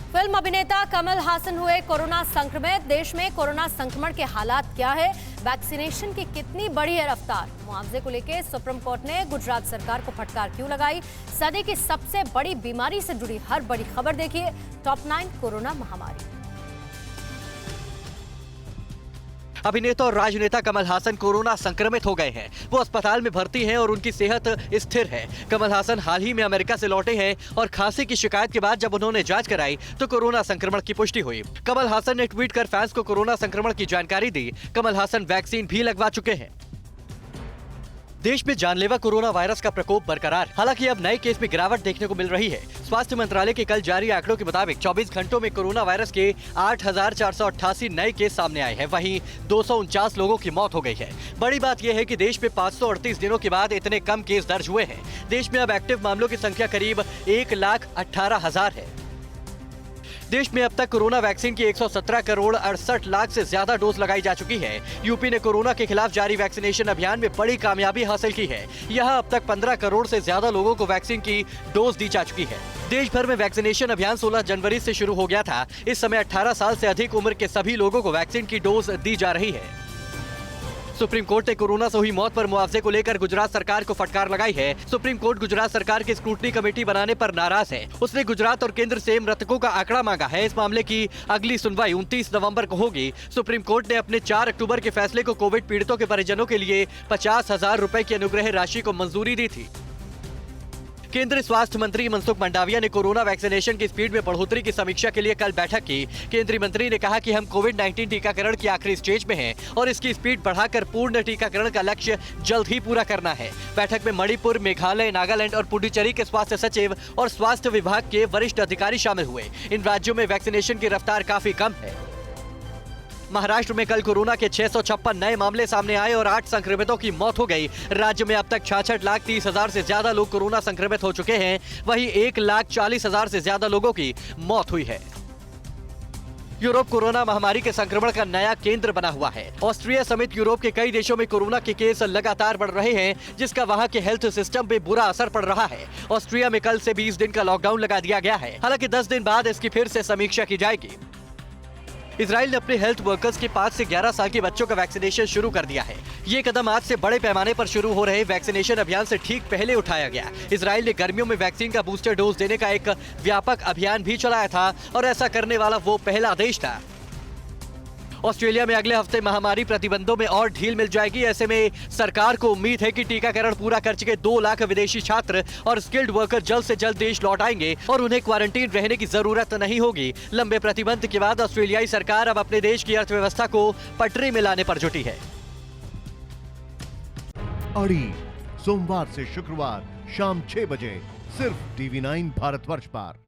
Film अभिनेता कमल हासन हुए corona संक्रमित। देश में कोरोना संक्रमण के हालात क्या है, वैक्सीनेशन की कितनी बड़ी है रफ्तार, मुआवजे को लेकर सुप्रीम कोर्ट ने गुजरात सरकार को फटकार क्यों लगाई, सदी की सबसे बड़ी बीमारी से जुड़ी हर बड़ी खबर देखिए टॉप 9 कोरोना महामारी। अभिनेता और राजनेता कमल हासन कोरोना संक्रमित हो गए हैं। वो अस्पताल में भर्ती हैं और उनकी सेहत स्थिर है। कमल हासन हाल ही में अमेरिका से लौटे हैं और खांसी की शिकायत के बाद जब उन्होंने जांच कराई तो कोरोना संक्रमण की पुष्टि हुई। कमल हासन ने ट्वीट कर फैंस को कोरोना संक्रमण की जानकारी दी। कमल हासन वैक्सीन भी लगवा चुके हैं। देश में जानलेवा कोरोना वायरस का प्रकोप बरकरार। हालांकि अब नए केस में गिरावट देखने को मिल रही है। स्वास्थ्य मंत्रालय के कल जारी आंकड़ों के मुताबिक 24 घंटों में कोरोना वायरस के 8,488 नए केस सामने आए हैं। वहीं 249 लोगों की मौत हो गई है। बड़ी बात यह है कि देश में 538 दिनों के बाद इतने कम केस दर्ज हुए हैं। देश में अब एक्टिव मामलों की संख्या करीब 1,18,000 है। देश में अब तक कोरोना वैक्सीन की 117 करोड़ 68 लाख से ज्यादा डोज लगाई जा चुकी है। यूपी ने कोरोना के खिलाफ जारी वैक्सीनेशन अभियान में बड़ी कामयाबी हासिल की है। यहां अब तक 15 करोड़ से ज्यादा लोगों को वैक्सीन की डोज दी जा चुकी है। देश भर में वैक्सीनेशन अभियान 16 जनवरी से शुरू हो गया था। इस समय 18 साल से अधिक उम्र के सभी लोगों को वैक्सीन की डोज दी जा रही है। सुप्रीम कोर्ट ने कोरोना से हुई मौत पर मुआवजे को लेकर गुजरात सरकार को फटकार लगाई है। सुप्रीम कोर्ट गुजरात सरकार की स्क्रूटनी कमेटी बनाने पर नाराज है। उसने गुजरात और केंद्र से मृतकों का आंकड़ा मांगा है। इस मामले की अगली सुनवाई 29 नवंबर को होगी। सुप्रीम कोर्ट ने अपने 4 अक्टूबर के फैसले को कोविड पीड़ितों के परिजनों के लिए 50,000 रुपए की अनुग्रह राशि को मंजूरी दी थी। केंद्रीय स्वास्थ्य मंत्री मनसुख मंडाविया ने कोरोना वैक्सीनेशन की स्पीड में बढ़ोतरी की समीक्षा के लिए कल बैठक की। केंद्रीय मंत्री ने कहा कि हम कोविड-19 टीकाकरण की आखिरी स्टेज में हैं और इसकी स्पीड बढ़ाकर पूर्ण टीकाकरण का लक्ष्य जल्द ही पूरा करना है। बैठक में मणिपुर, मेघालय, नागालैंड और पुडुचेरी के स्वास्थ्य सचिव और स्वास्थ्य विभाग के वरिष्ठ अधिकारी शामिल हुए। इन राज्यों में वैक्सीनेशन की रफ्तार काफी कम है। महाराष्ट्र में कल कोरोना के 656 नए मामले सामने आए और 8 संक्रमितों की मौत हो गई। राज्य में अब तक 66,30,000 से ज्यादा लोग कोरोना संक्रमित हो चुके हैं। वहीं 1,40,000 से ज्यादा लोगों की मौत हुई है। यूरोप कोरोना महामारी के संक्रमण का नया केंद्र बना हुआ है। ऑस्ट्रिया समेत यूरोप के कई देशों में कोरोना के केस लगातार बढ़ रहे हैं, जिसका वहां के हेल्थ सिस्टम पे बुरा असर पड़ रहा है। ऑस्ट्रिया में कल से 20 दिन का लॉकडाउन लगा दिया गया है। हालांकि 10 दिन बाद इसकी फिर से समीक्षा की जाएगी। इजराइल ने अपने हेल्थ वर्कर्स के 5 से 11 साल के बच्चों का वैक्सीनेशन शुरू कर दिया है। ये कदम आज से बड़े पैमाने पर शुरू हो रहे वैक्सीनेशन अभियान से ठीक पहले उठाया गया। इजराइल ने गर्मियों में वैक्सीन का बूस्टर डोज देने का एक व्यापक अभियान भी चलाया था और ऐसा करने वाला वो पहला देश था। ऑस्ट्रेलिया में अगले हफ्ते महामारी प्रतिबंधों में और ढील मिल जाएगी। ऐसे में सरकार को उम्मीद है कि टीकाकरण पूरा कर चुके 2 लाख विदेशी छात्र और स्किल्ड वर्कर जल्द से जल्द देश लौट आएंगे और उन्हें क्वारंटीन रहने की जरूरत नहीं होगी। लंबे प्रतिबंध के बाद ऑस्ट्रेलियाई सरकार अब अपने देश की अर्थव्यवस्था को पटरी में लाने पर जुटी है। अड़ी सोमवार से शुक्रवार शाम 6 बजे सिर्फ TV9 भारतवर्ष पर।